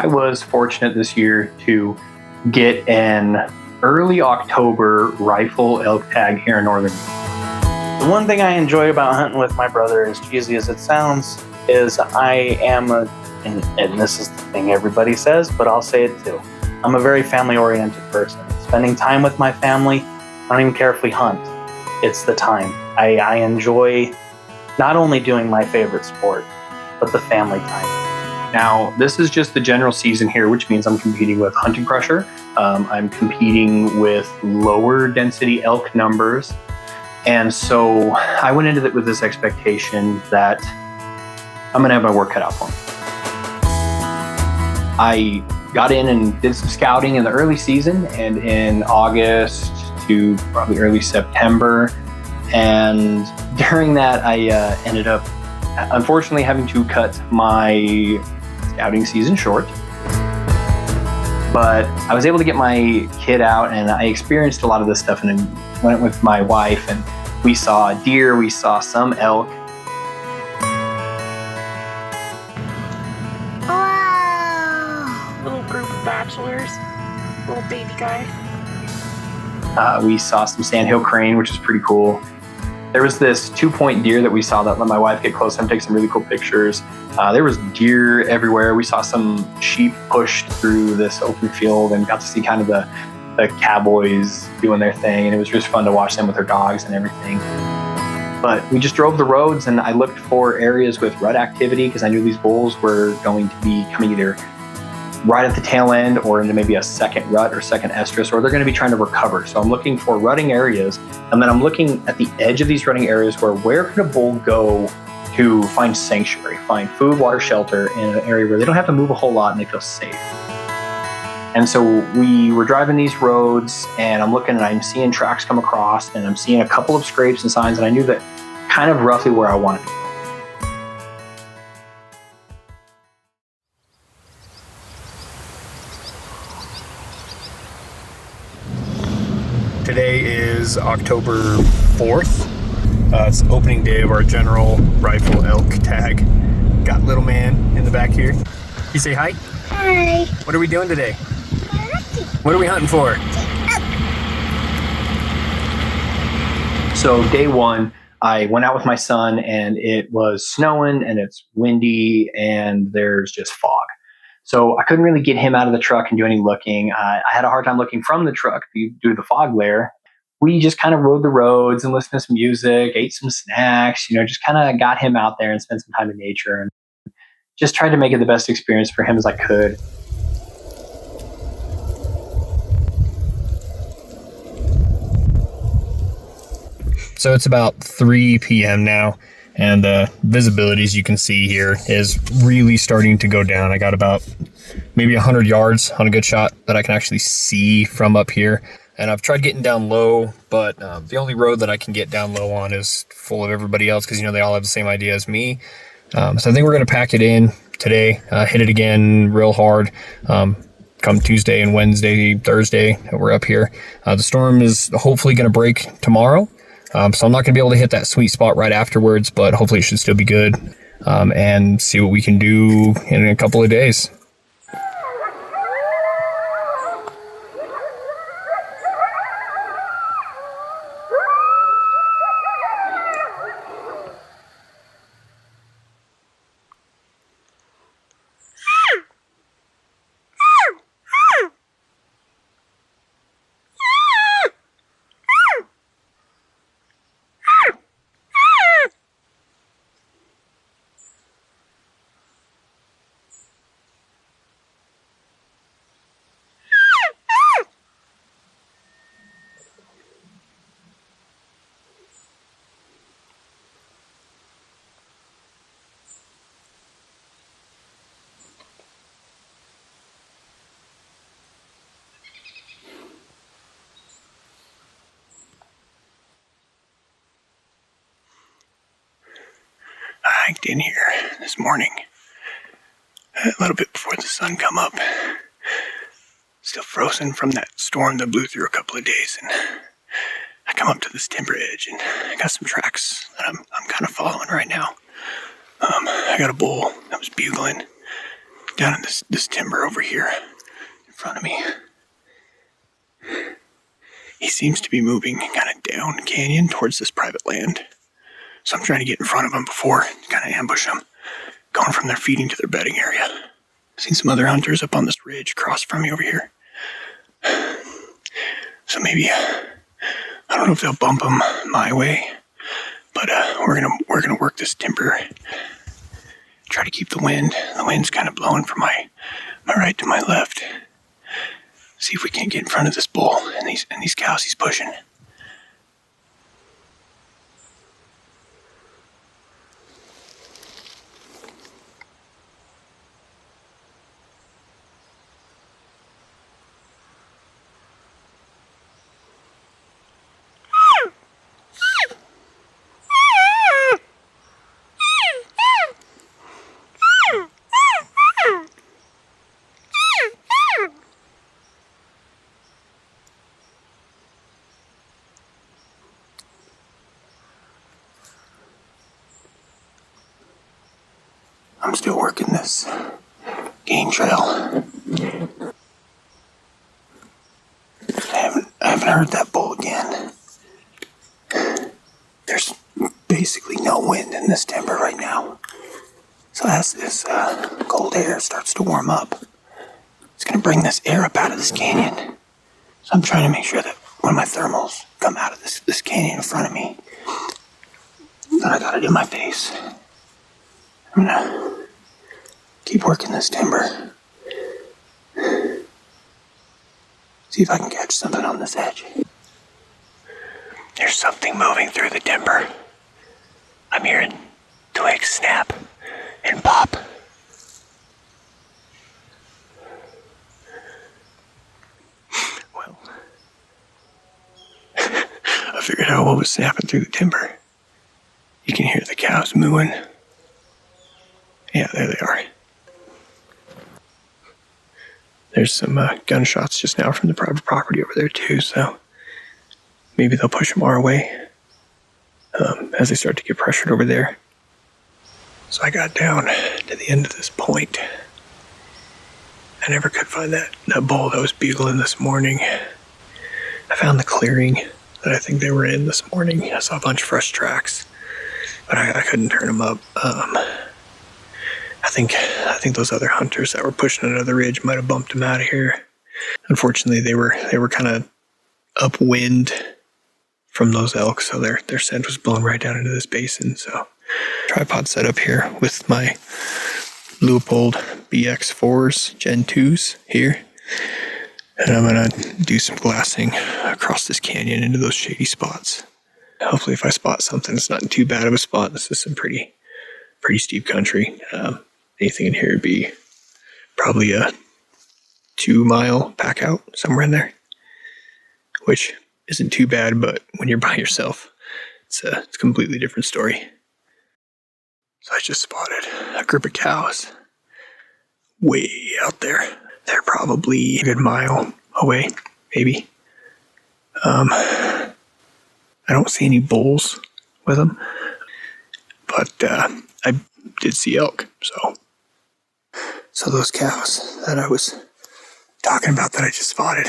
I was fortunate this year to get an early October rifle elk tag here in northern. The one thing I enjoy about hunting with my brother, as cheesy as it sounds, is I am and this is the thing everybody says, but I'll say it too. I'm a very family-oriented person. Spending time with my family, I don't even care if we hunt. It's the time. I enjoy not only doing my favorite sport, but the family time. Now, this is just the general season here, which means I'm competing with hunting pressure. I'm competing with lower density elk numbers. And so I went into it with this expectation that I'm gonna have my work cut out for me. I got in and did some scouting in the early season and in August to probably early September. And during that, I ended up, unfortunately, having to cut my scouting season short. But I was able to get my kid out and I experienced a lot of this stuff, and I went with my wife and we saw deer, we saw some elk. Wow! Little group of bachelors, little baby guy. We saw some sandhill crane, which is pretty cool. There was this 2-point deer that we saw that let my wife get close and take some really cool pictures. There was deer everywhere. We saw some sheep pushed through this open field and got to see kind of the cowboys doing their thing. And it was just fun to watch them with their dogs and everything. But we just drove the roads and I looked for areas with rut activity because I knew these bulls were going to be coming either right at the tail end or into maybe a second rut or second estrus, or they're going to be trying to recover. So I'm looking for rutting areas, and then I'm looking at the edge of these rutting areas where can a bull go to find sanctuary, find food, water, shelter in an area where they don't have to move a whole lot and they feel safe. And so we were driving these roads and I'm looking and I'm seeing tracks come across and I'm seeing a couple of scrapes and signs, and I knew that kind of roughly where I wanted to go. Today is October 4th. It's the opening day of our general rifle elk tag. Got little man in the back here. You say hi? Hi. What are we doing today? What are we hunting for? So day one, I went out with my son and it was snowing and it's windy and there's just fog. So I couldn't really get him out of the truck and do any looking. I had a hard time looking from the truck due to the fog layer. We just kind of rode the roads and listened to some music, ate some snacks, just kind of got him out there and spent some time in nature and just tried to make it the best experience for him as I could. So it's about 3 p.m. now, and visibility, as you can see here, is really starting to go down. I got about maybe 100 yards on a good shot that I can actually see from up here. And I've tried getting down low, but the only road that I can get down low on is full of everybody else because, they all have the same idea as me. So I think we're going to pack it in today, hit it again real hard. Come Tuesday and Wednesday, Thursday, we're up here. The storm is hopefully going to break tomorrow. So I'm not going to be able to hit that sweet spot right afterwards, but hopefully it should still be good, and see what we can do in a couple of days. I hiked in here this morning, a little bit before the sun come up. Still frozen from that storm that blew through a couple of days, and I come up to this timber edge, and I got some tracks that I'm kind of following right now. I got a bull that was bugling down in this timber over here in front of me. He seems to be moving kind of down canyon towards this private land. So I'm trying to get in front of him before, kind of ambush him, going from their feeding to their bedding area. I've seen some other hunters up on this ridge across from me over here. So maybe, I don't know if they'll bump them my way, but we're gonna work this timber. Try to keep the wind. The wind's kind of blowing from my right to my left. See if we can't get in front of this bull and these cows he's pushing. I'm still working this game trail. I haven't heard that bull again. There's basically no wind in this timber right now. So as this cold air starts to warm up, it's going to bring this air up out of this canyon. So I'm trying to make sure that when my thermals come out of this canyon in front of me, that I got it in my face. I'm gonna keep working this timber. See if I can catch something on this edge. There's something moving through the timber. I'm hearing twigs snap and pop. Well, I figured out what was snapping through the timber. You can hear the cows mooing. Yeah, there they are. There's some gunshots just now from the private property over there too, so maybe they'll push them our way as they start to get pressured over there. So I got down to the end of this point. I never could find that bull that was bugling this morning. I found the clearing that I think they were in this morning. I saw a bunch of fresh tracks, but I couldn't turn them up. I think those other hunters that were pushing another ridge might have bumped them out of here. Unfortunately, they were kind of upwind from those elk, so their scent was blown right down into this basin. So tripod set up here with my Leupold BX4s Gen 2s here, and I'm gonna do some glassing across this canyon into those shady spots. Hopefully, if I spot something, it's not in too bad of a spot. This is some pretty steep country. Anything in here would be probably a 2-mile pack out, somewhere in there, which isn't too bad, but when you're by yourself, it's a completely different story. So I just spotted a group of cows way out there. They're probably a good mile away, maybe. I don't see any bulls with them, but I did see elk, So those cows that I was talking about that I just spotted,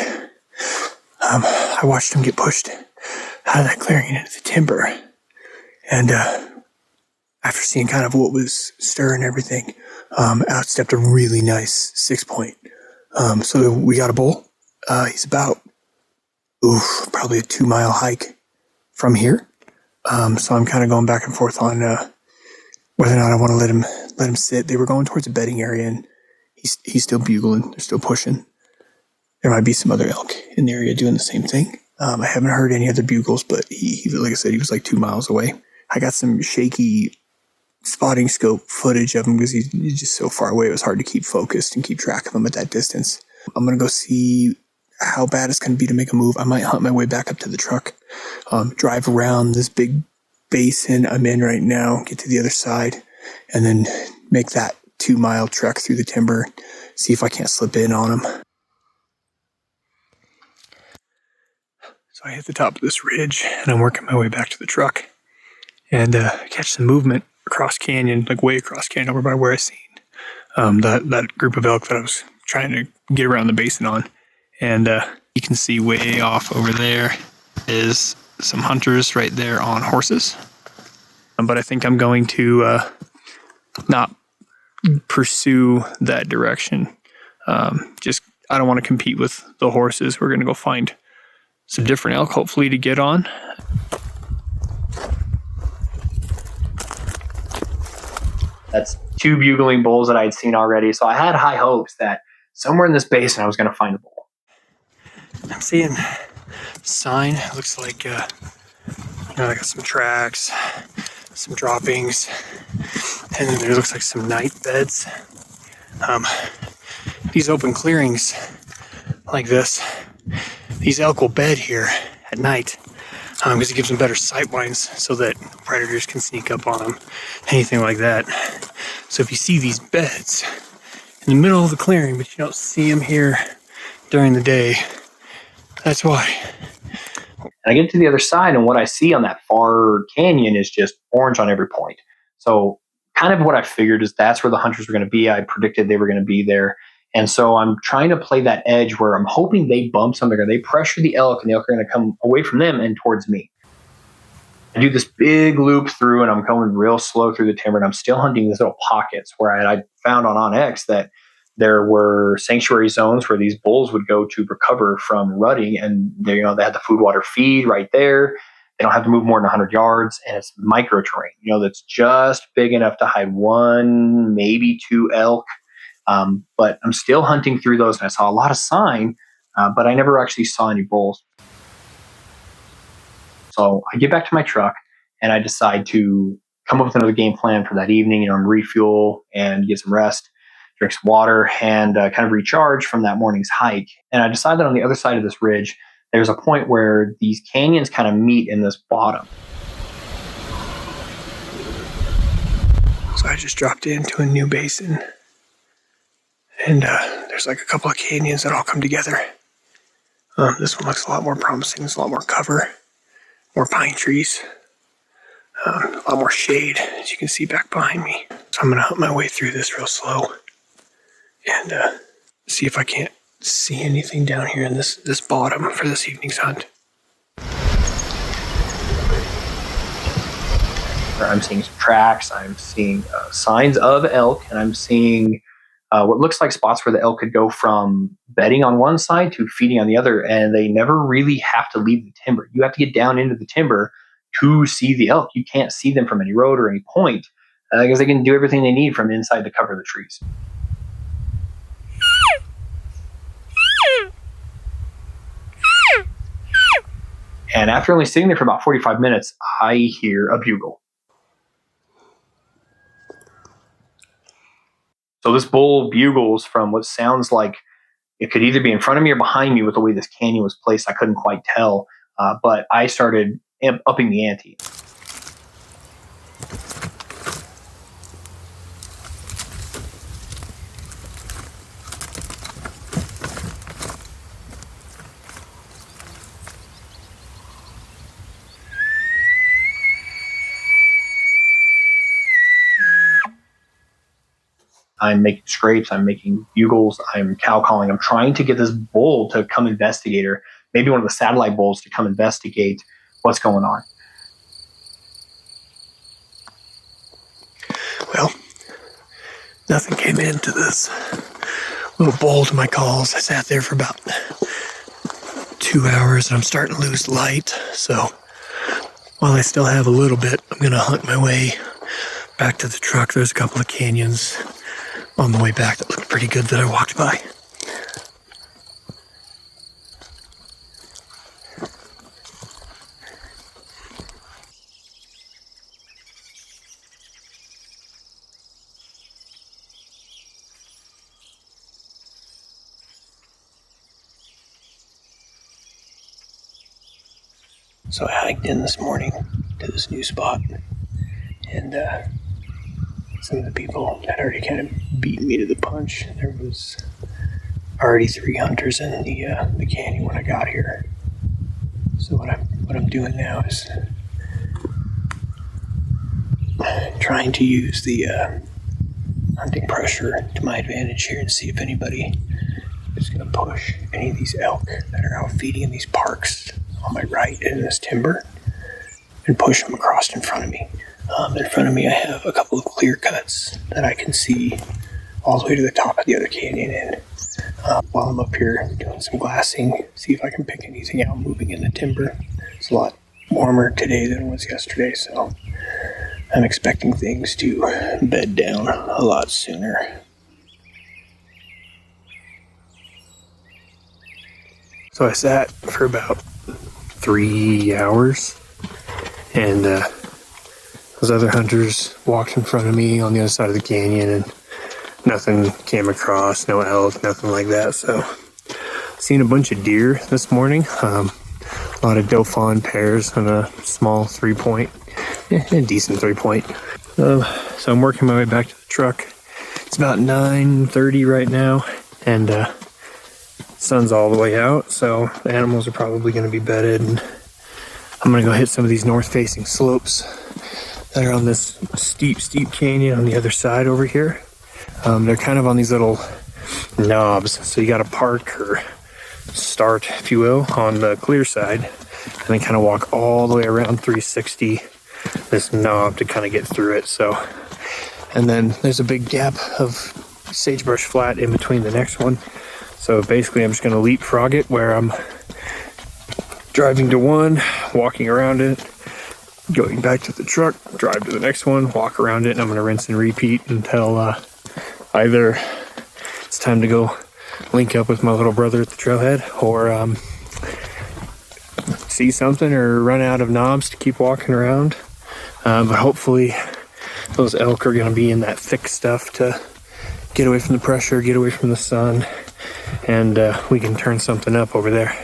I watched them get pushed out of that clearing and into the timber. And after seeing kind of what was stirring everything, out stepped a really nice 6-point. So we got a bull. He's about, probably a 2-mile hike from here. So I'm kind of going back and forth on whether or not I want to let him sit. They were going towards a bedding area, and he's still bugling. They're still pushing. There might be some other elk in the area doing the same thing. I haven't heard any other bugles, but he, like I said, he was like 2 miles away. I got some shaky spotting scope footage of him because he's just so far away. It was hard to keep focused and keep track of him at that distance. I'm going to go see how bad it's going to be to make a move. I might hunt my way back up to the truck, drive around this big basin I'm in right now, get to the other side, and then make that 2-mile trek through the timber, see if I can't slip in on him. So I hit the top of this ridge, and I'm working my way back to the truck, and catch some movement across canyon, like way across canyon over by where I seen that group of elk that I was trying to get around the basin on. And you can see way off over there is some hunters right there on horses. But I think I'm going to not pursue that direction. I don't want to compete with the horses. We're going to go find some different elk, hopefully, to get on. That's 2 bugling bulls that I had seen already. So I had high hopes that somewhere in this basin I was going to find a bull. I'm seeing a sign. It looks like I got some tracks, some droppings, and then there looks like some night beds. These open clearings like this, these elk will bed here at night because it gives them better sight lines so that predators can sneak up on them, anything like that. So if you see these beds in the middle of the clearing, but you don't see them here during the day, that's why. And I get to the other side, and what I see on that far canyon is just orange on every point. So kind of what I figured is that's where the hunters were going to be. I predicted they were going to be there. And so I'm trying to play that edge where I'm hoping they bump something or they pressure the elk, and the elk are going to come away from them and towards me. I do this big loop through, and I'm going real slow through the timber, and I'm still hunting these little pockets where I found on X that there were sanctuary zones where these bulls would go to recover from rutting, and they had the food water feed right there. They don't have to move more than 100 yards, and it's micro terrain, that's just big enough to hide 1, maybe 2 elk. But I'm still hunting through those, and I saw a lot of sign, but I never actually saw any bulls. So I get back to my truck, and I decide to come up with another game plan for that evening, refuel and get some rest, drink some water, and kind of recharge from that morning's hike. And I decide that on the other side of this ridge, there's a point where these canyons kind of meet in this bottom. So I just dropped into a new basin. And there's like a couple of canyons that all come together. This one looks a lot more promising. There's a lot more cover, more pine trees, a lot more shade, as you can see back behind me. So I'm going to hunt my way through this real slow and see if I can't see anything down here in this bottom for this evening's hunt. I'm seeing some tracks. I'm seeing signs of elk, and I'm seeing what looks like spots where the elk could go from bedding on one side to feeding on the other, and they never really have to leave the timber. You have to get down into the timber to see the elk. You can't see them from any road or any point because they can do everything they need from inside the cover of the trees. And after only sitting there for about 45 minutes, I hear a bugle. So this bull bugles from what sounds like it could either be in front of me or behind me with the way this canyon was placed. I couldn't quite tell, but I started upping the ante. I'm making scrapes, I'm making bugles, I'm cow calling. I'm trying to get this bull to come investigate, or maybe one of the satellite bulls to come investigate what's going on. Well, nothing came into this little bowl to my calls. I sat there for about 2 hours, and I'm starting to lose light. So while I still have a little bit, I'm going to hunt my way back to the truck. There's a couple of canyons on the way back that looked pretty good that I walked by. So I hiked in this morning to this new spot, and some of the people had already kind of beaten me to the punch. There was already 3 hunters in the canyon when I got here. So what I'm doing now is trying to use the hunting pressure to my advantage here and see if anybody is going to push any of these elk that are out feeding in these parks on my right in this timber and push them across in front of me. In front of me, I have a couple of clear cuts that I can see all the way to the top of the other canyon. And while I'm up here doing some glassing, see if I can pick anything out moving in the timber. It's a lot warmer today than it was yesterday, so I'm expecting things to bed down a lot sooner. So I sat for about 3 hours, and those other hunters walked in front of me on the other side of the canyon, and nothing came across, no elk, nothing like that. So seen a bunch of deer this morning, a lot of dauphin pairs and a small 3-point, a decent 3-point. So I'm working my way back to the truck. It's about 9:30 right now, and sun's all the way out, so the animals are probably going to be bedded, and I'm going to go hit some of these north-facing slopes that are on this steep canyon on the other side over here. They're kind of on these little knobs, so you got to park or start, if you will, on the clear side, and then kind of walk all the way around 360 this knob to kind of get through it. So, and then there's a big gap of sagebrush flat in between the next one. So basically I'm just going to leapfrog it, where I'm driving to one, walking around it, going back to the truck, drive to the next one, walk around it, and I'm going to rinse and repeat until either it's time to go link up with my little brother at the trailhead, or see something or run out of knobs to keep walking around. But hopefully those elk are going to be in that thick stuff to get away from the pressure, get away from the sun, and we can turn something up over there.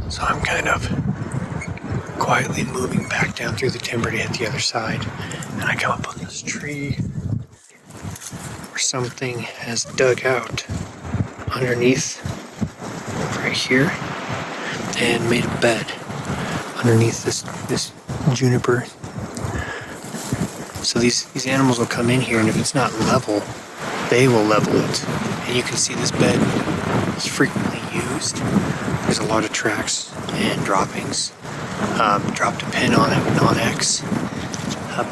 So I'm kind of quietly moving back down through the timber to hit the other side, and I come up on this tree where something has dug out underneath right here and made a bed underneath this juniper. So these animals will come in here, and if it's not level, they will level it. And you can see this bed is frequently used. There's a lot of tracks and droppings. Dropped a pin on it with non-X.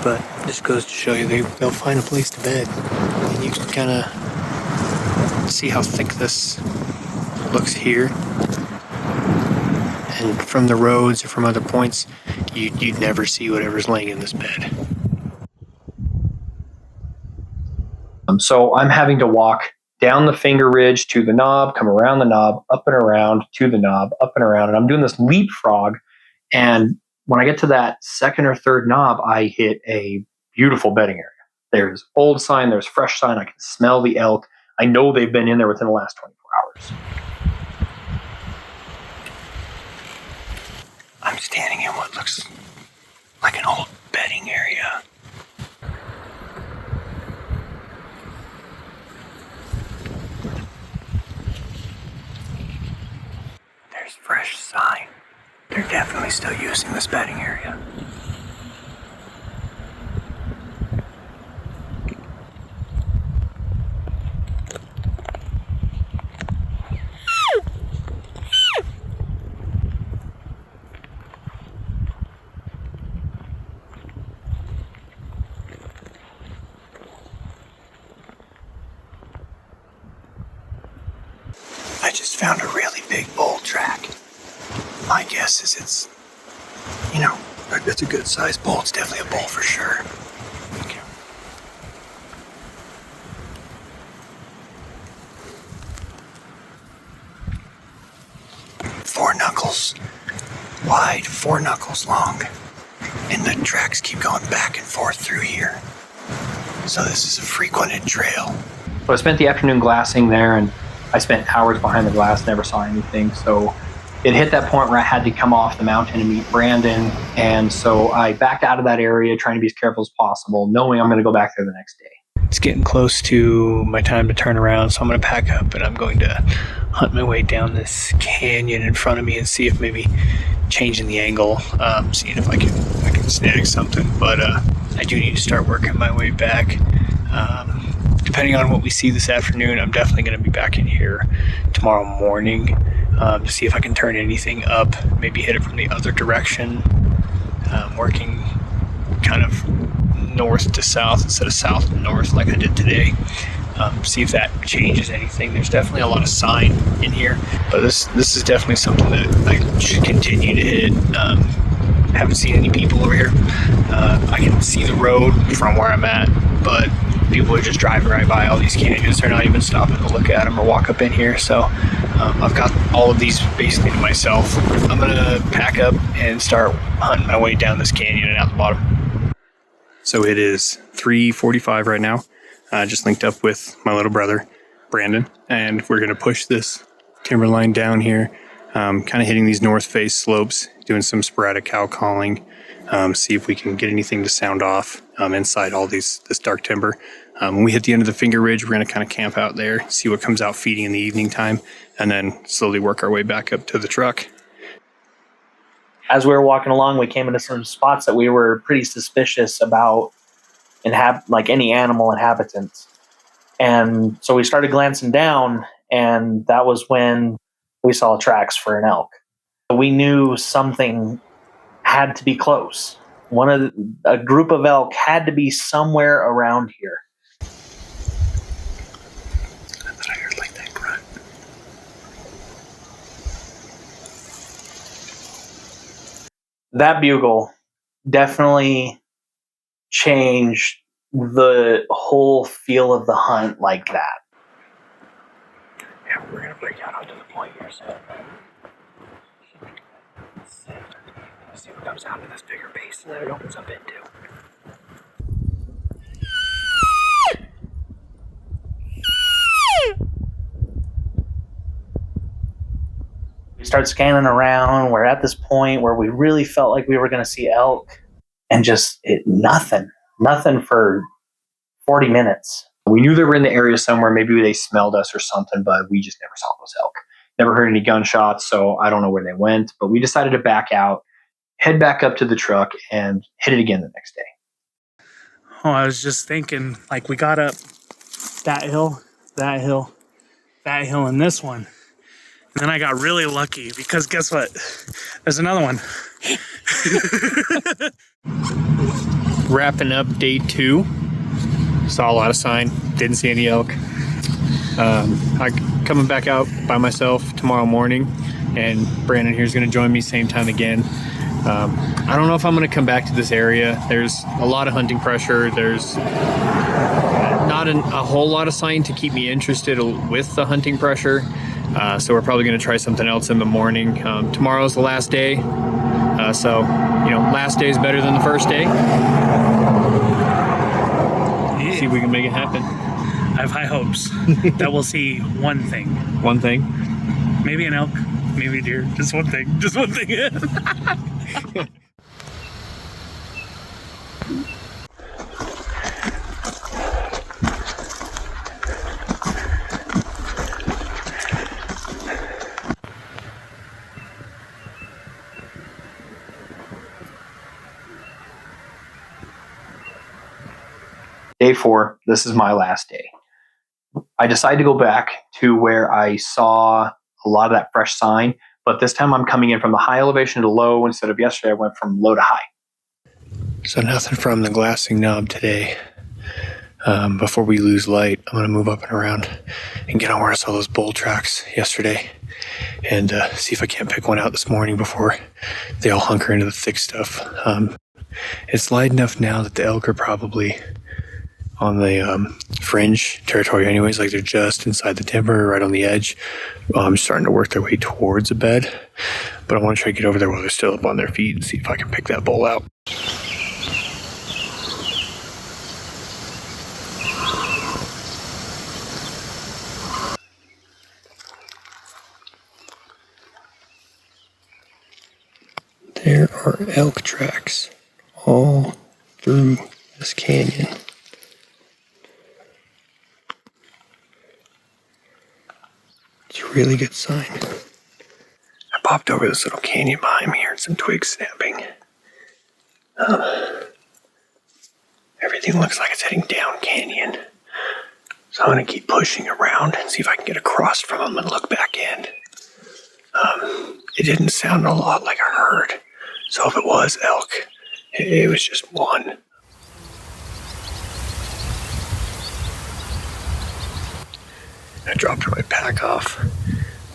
But this goes to show you they'll find a place to bed. And you can kind of see how thick this looks here. And from the roads or from other points, you'd never see whatever's laying in this bed. So I'm having to walk down the finger ridge to the knob, come around the knob, up and around to the knob, up and around. And I'm doing this leapfrog. And when I get to that second or third knob, I hit a beautiful bedding area. There's old sign, there's fresh sign. I can smell the elk. I know they've been in there within the last 24 hours. I'm standing in what looks like an old bedding area. There's fresh sign. They're definitely still using this bedding area. I just found a really big bull track. My guess is it's, it's a good sized bull. It's definitely a bull for sure. Okay. Four knuckles wide, 4 knuckles long. And the tracks keep going back and forth through here. So this is a frequented trail. So I spent the afternoon glassing there, and I spent hours behind the glass, never saw anything. So it hit that point where I had to come off the mountain and meet Brandon. And so I backed out of that area, trying to be as careful as possible, knowing I'm going to go back there the next day. it's getting close to my time to turn around, so I'm going to pack up and I'm going to hunt my way down this canyon in front of me and see if maybe changing the angle, seeing if I can snag something. But I do need to start working my way back. Depending on what we see this afternoon, I'm definitely going to be back in here tomorrow morning to see if I can turn anything up, maybe hit it from the other direction, working kind of north to south instead of south to north like I did today. See if that changes anything. There's definitely a lot of sign in here, but this is definitely something that I should continue to hit. Haven't seen any people over here. I can see the road from where I'm at, but people are just driving right by all these canyons. They're not even stopping to look at them or walk up in here. So I've got all of these basically to myself. I'm gonna pack up and start hunting my way down this canyon and out the bottom. So it is 3:45 right now. I just linked up with my little brother, Brandon, and we're going to push this timberline down here, kind of hitting these north face slopes, doing some sporadic cow calling, see if we can get anything to sound off inside all this dark timber. When we hit the end of the finger ridge, we're going to kind of camp out there, see what comes out feeding in the evening time, and then slowly work our way back up to the truck. As we were walking along, we came into some spots that we were pretty suspicious about like any animal inhabitants. And so we started glancing down, and that was when we saw tracks for an elk. We knew something had to be close. A group of elk had to be somewhere around here. I thought I heard like that grunt. That bugle definitely changed the whole feel of the hunt like that. Yeah, we're gonna break out onto the point here soon. Let's see what comes out of this bigger basin that it opens up into. We start scanning around. We're at this point where we really felt like we were going to see elk, and just nothing for 40 minutes. We knew they were in the area somewhere. Maybe they smelled us or something, but we just never saw those elk. Never heard any gunshots, so I don't know where they went. But we decided to back out, head back up to the truck, and hit it again the next day. Oh, I was just thinking, like, we got up that hill, and this one. And then I got really lucky because guess what? There's another one. Wrapping up day 2. Saw a lot of sign. Didn't see any elk. I'm coming back out by myself tomorrow morning, and Brandon here is going to join me same time again. I don't know if I'm going to come back to this area. There's a lot of hunting pressure. There's not a whole lot of sign to keep me interested with the hunting pressure. So we're probably going to try something else in the morning. Tomorrow's the last day. So, last day is better than the first day. Yeah. See if we can make it happen. I have high hopes that we'll see one thing. One thing. Maybe an elk, maybe a deer. Just one thing. Day 4, this is my last day. I decided to go back to where I saw a lot of that fresh sign, but this time I'm coming in from the high elevation to low. Instead of yesterday, I went from low to high. So nothing from the glassing knob today. Before we lose light, I'm going to move up and around and get on where I saw those bull tracks yesterday and see if I can't pick one out this morning before they all hunker into the thick stuff. It's light enough now that the elk are probably on the fringe territory anyways, like they're just inside the timber, right on the edge, starting to work their way towards a bed. But I want to try to get over there while they're still up on their feet and see if I can pick that bull out. There are elk tracks all through this canyon. a really good sign. I popped over this little canyon behind me, heard some twigs snapping. Everything looks like it's heading down canyon. So I'm going to keep pushing around and see if I can get across from them and look back in. It didn't sound a lot like a herd. So if it was elk, it was just one. I dropped my pack off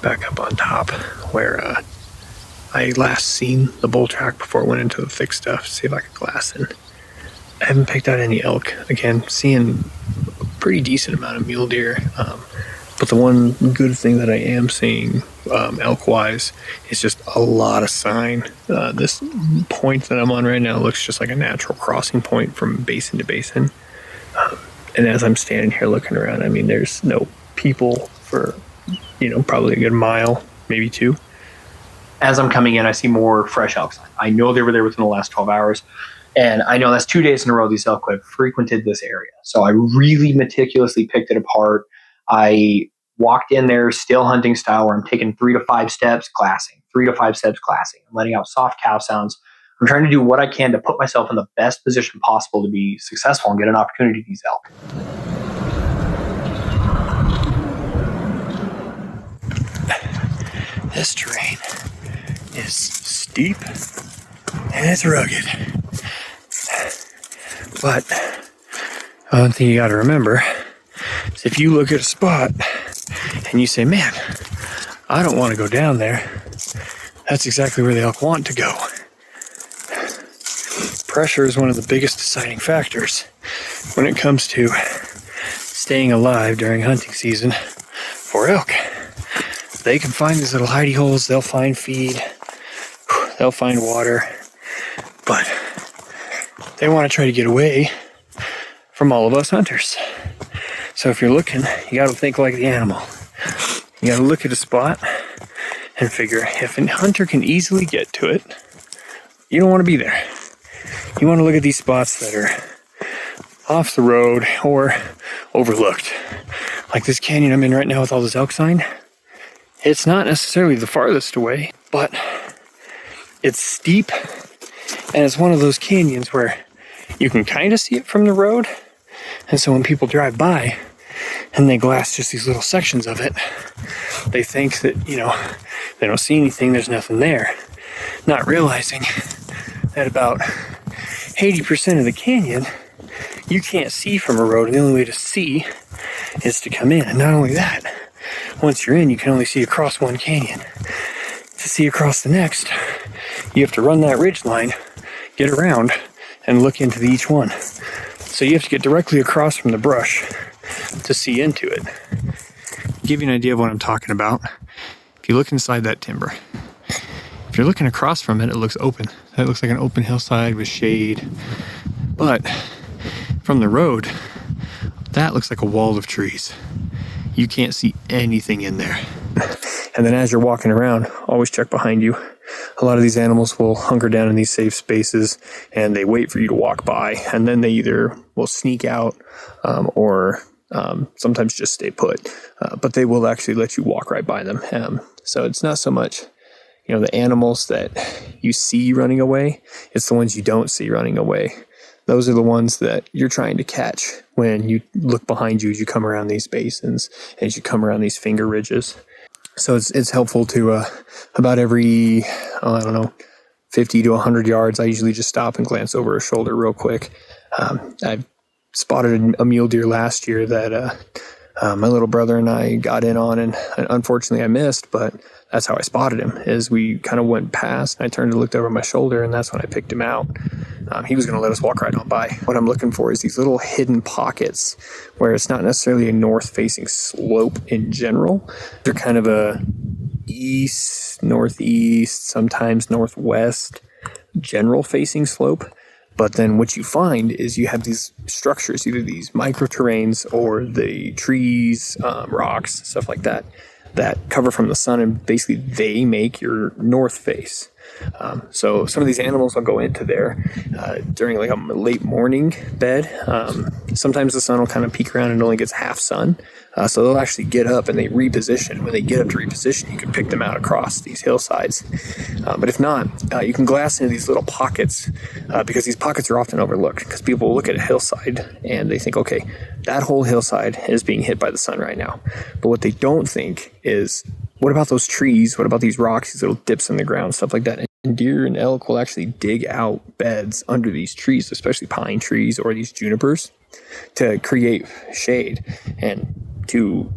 back up on top where I last seen the bull track before it went into the thick stuff to see if I could glass in. I haven't picked out any elk. Again, seeing a pretty decent amount of mule deer. But the one good thing that I am seeing elk-wise is just a lot of sign. This point that I'm on right now looks just like a natural crossing point from basin to basin. And as I'm standing here looking around, I mean, there's no people for, probably a good mile, maybe 2. As I'm coming in, I see more fresh elk sign. I know they were there within the last 12 hours. And I know that's 2 days in a row these elk have frequented this area. So I really meticulously picked it apart. I walked in there still hunting style where I'm taking 3 to 5 steps, glassing, 3 to 5 steps, glassing. I'm letting out soft calf sounds. I'm trying to do what I can to put myself in the best position possible to be successful and get an opportunity to these elk. This terrain is steep and it's rugged. But one thing you got to remember is if you look at a spot and you say, man, I don't want to go down there, that's exactly where the elk want to go. Pressure is one of the biggest deciding factors when it comes to staying alive during hunting season for elk. They can find these little hidey holes, they'll find feed, they'll find water, but they want to try to get away from all of us hunters. So if you're looking, you got to think like the animal. You got to look at a spot and figure if a hunter can easily get to it, you don't want to be there. You want to look at these spots that are off the road or overlooked. Like this canyon I'm in right now with all this elk sign. It's not necessarily the farthest away, but it's steep and it's one of those canyons where you can kind of see it from the road. And so when people drive by and they glass just these little sections of it, they think that, they don't see anything, there's nothing there. Not realizing that about 80% of the canyon you can't see from a road, and the only way to see is to come in. And not only that, once you're in, you can only see across one canyon. To see across the next, you have to run that ridge line, get around, and look into each one. So you have to get directly across from the brush to see into it. Give you an idea of what I'm talking about. If you look inside that timber, if you're looking across from it, it looks open. That looks like an open hillside with shade. But from the road, that looks like a wall of trees. You can't see anything in there. And then as you're walking around, always check behind you. A lot of these animals will hunker down in these safe spaces and they wait for you to walk by. And then they either will sneak out or sometimes just stay put. But they will actually let you walk right by them. So it's not so much, the animals that you see running away. It's the ones you don't see running away. Those are the ones that you're trying to catch when you look behind you as you come around these basins, as you come around these finger ridges. So it's helpful to about every, 50 to 100 yards, I usually just stop and glance over a shoulder real quick. I spotted a mule deer last year that my little brother and I got in on, and unfortunately I missed, but that's how I spotted him, is we kind of went past, and I turned and looked over my shoulder, and that's when I picked him out. He was going to let us walk right on by. What I'm looking for is these little hidden pockets where it's not necessarily a north-facing slope in general. They're kind of a east, northeast, sometimes northwest general-facing slope. But then what you find is you have these structures, either these micro-terrains or the trees, rocks, stuff like that. that cover from the sun, and basically they make your north face. So some of these animals will go into there during like a late morning bed. Sometimes the sun will kind of peek around and it only gets half sun. So they'll actually get up and they reposition. When they get up to reposition, you can pick them out across these hillsides. But if not, you can glass into these little pockets because these pockets are often overlooked, because people will look at a hillside and they think, okay, that whole hillside is being hit by the sun right now. But what they don't think is, what about those trees? What about these rocks, these little dips in the ground, stuff like that? And deer and elk will actually dig out beds under these trees, especially pine trees or these junipers, to create shade and to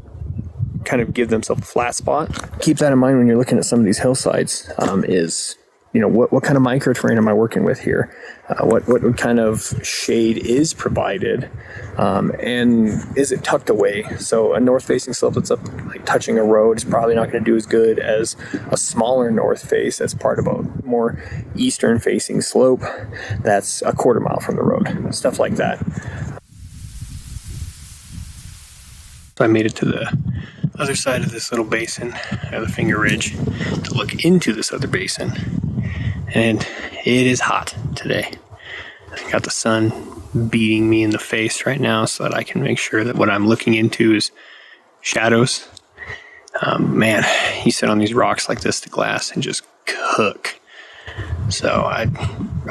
kind of give themselves a flat spot. Keep that in mind when you're looking at some of these hillsides, is, you know, what kind of microterrain am I working with here? What kind of shade is provided? And is it tucked away? So a north-facing slope that's up, like touching a road, is probably not going to do as good as a smaller north face that's part of a more eastern-facing slope that's a quarter mile from the road. Stuff like that. So I made it to the other side of this little basin, the Finger Ridge, to look into this other basin. And it is hot today. I got the sun beating me in the face right now so that I can make sure that what I'm looking into is shadows. Man, you sit on these rocks like this to glass and just cook. So I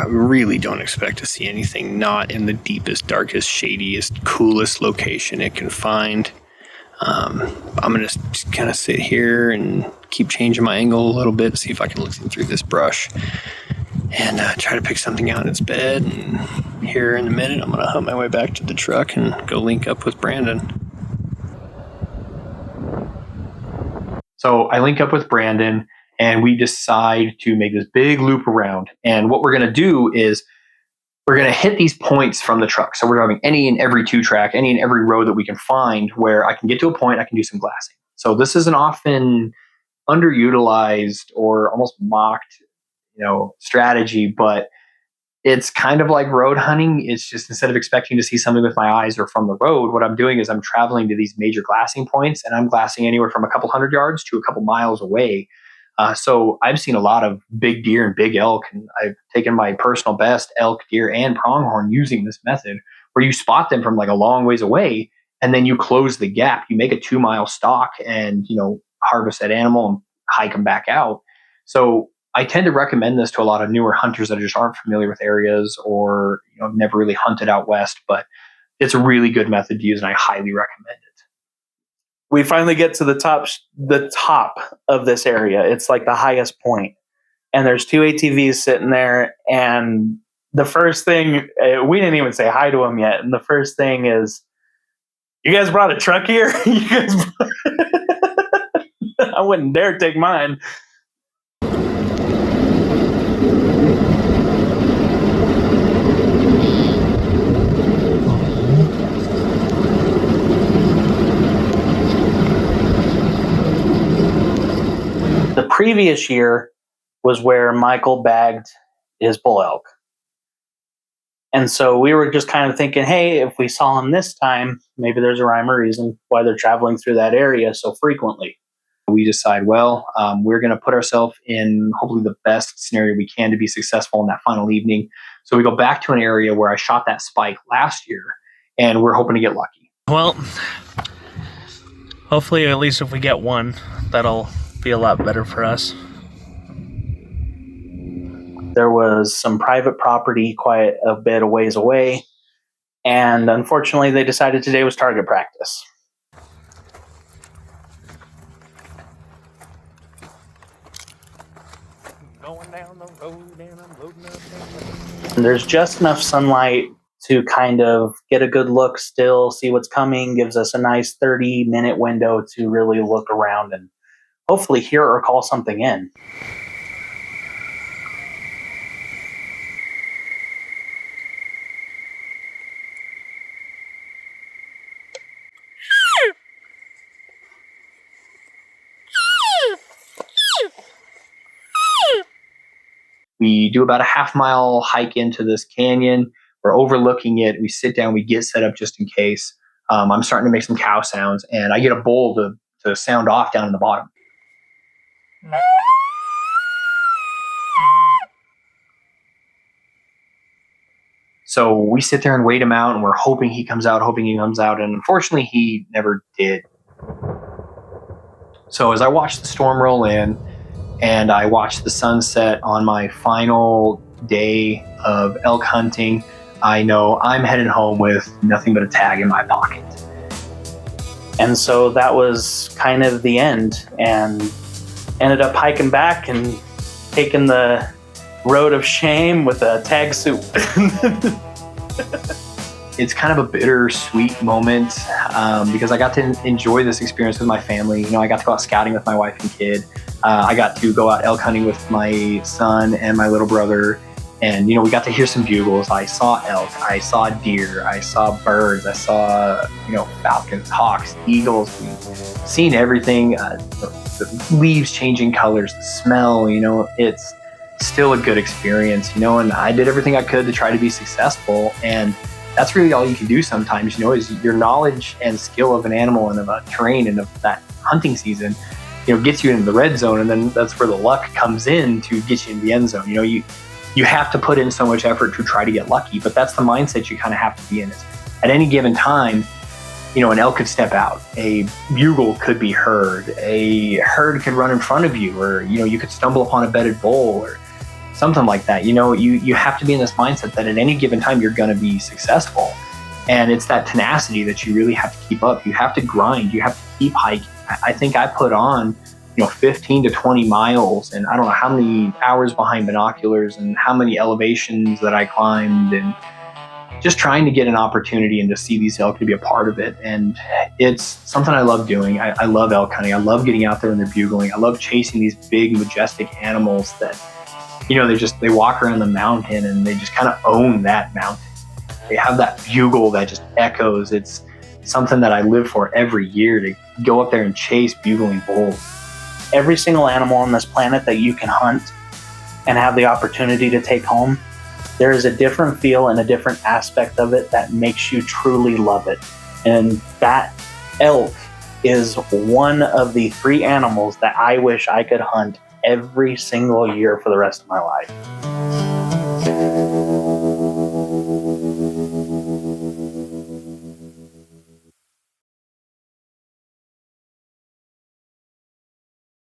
really don't expect to see anything not in the deepest, darkest, shadiest, coolest location it can find. I'm going to just kind of sit here and keep changing my angle a little bit, see if I can look through this brush and try to pick something out in its bed. And here in a minute, I'm going to hunt my way back to the truck and go link up with Brandon. So I link up with Brandon and we decide to make this big loop around. And what we're going to do is we're going to hit these points from the truck. So we're driving any and every 2-track, any and every road that we can find where I can get to a point, I can do some glassing. So this is an often underutilized or almost mocked, strategy, but it's kind of like road hunting. It's just, instead of expecting to see something with my eyes or from the road, what I'm doing is I'm traveling to these major glassing points, and I'm glassing anywhere from a couple hundred yards to a couple miles away. So I've seen a lot of big deer and big elk, and I've taken my personal best elk, deer, and pronghorn using this method, where you spot them from like a long ways away, and then you close the gap. You make a 2-mile stalk and, harvest that animal and hike them back out. So I tend to recommend this to a lot of newer hunters that just aren't familiar with areas or never really hunted out west, but it's a really good method to use, and I highly recommend it. We finally get to the top of this area. It's like the highest point, and there's 2 ATVs sitting there. And the first thing, we didn't even say hi to them yet. And the first thing is, "You guys brought a truck here?" You guys I wouldn't dare take mine. The previous year was where Michael bagged his bull elk. And so we were just kind of thinking, hey, if we saw him this time, maybe there's a rhyme or reason why they're traveling through that area so frequently. We decide, we're going to put ourselves in hopefully the best scenario we can to be successful in that final evening. So we go back to an area where I shot that spike last year, and we're hoping to get lucky. Well, hopefully at least if we get one, that'll be a lot better for us. There was some private property quite a bit a ways away, and unfortunately they decided today was target practice. Going down the road and I'm loading up. And there's just enough sunlight to kind of get a good look still, see what's coming, gives us a nice 30-minute window to really look around and hopefully hear or call something in. We do about a half-mile hike into this canyon. We're overlooking it. We sit down, we get set up just in case. I'm starting to make some cow sounds, and I get a bull to to sound off down in the bottom. So we sit there and wait him out, and we're hoping he comes out, and unfortunately he never did. So as I watched the storm roll in and I watched the sunset on my final day of elk hunting, I know I'm headed home with nothing but a tag in my pocket. And so that was kind of the end, and ended up hiking back and taking the road of shame with a tag soup. It's kind of a bittersweet moment because I got to enjoy this experience with my family. You know, I got to go out scouting with my wife and kid. I got to go out elk hunting with my son and my little brother. And, you know, we got to hear some bugles. I saw elk, I saw deer, I saw birds, I saw, you know, falcons, hawks, eagles. We've seen everything, the leaves changing colors, the smell, you know, it's still a good experience, you know, and I did everything I could to try to be successful. And that's really all you can do sometimes, you know, is your knowledge and skill of an animal and of a terrain and of that hunting season, you know, gets you into the red zone. And then that's where the luck comes in to get you in the end zone. You know, you have to put in so much effort to try to get lucky, but that's the mindset you kind of have to be in. Is at any given time, you know, an elk could step out, a bugle could be heard, a herd could run in front of you, or, you know, you could stumble upon a bedded bull or something like that. You know, you have to be in this mindset that at any given time you're going to be successful. And it's that tenacity that you really have to keep up. You have to grind. You have to keep hiking. I think I put on, you know, 15 to 20 miles, and I don't know how many hours behind binoculars and how many elevations that I climbed, and just trying to get an opportunity and to see these elk, to be a part of it. And it's something I love doing. I love elk hunting. I love getting out there and they're bugling. I love chasing these big, majestic animals that, you know, they walk around the mountain and they just kind of own that mountain. They have that bugle that just echoes. It's something that I live for every year, to go up there and chase bugling bulls. Every single animal on this planet that you can hunt and have the opportunity to take home, there is a different feel and a different aspect of it that makes you truly love it. And that elk is one of the 3 animals that I wish I could hunt every single year for the rest of my life.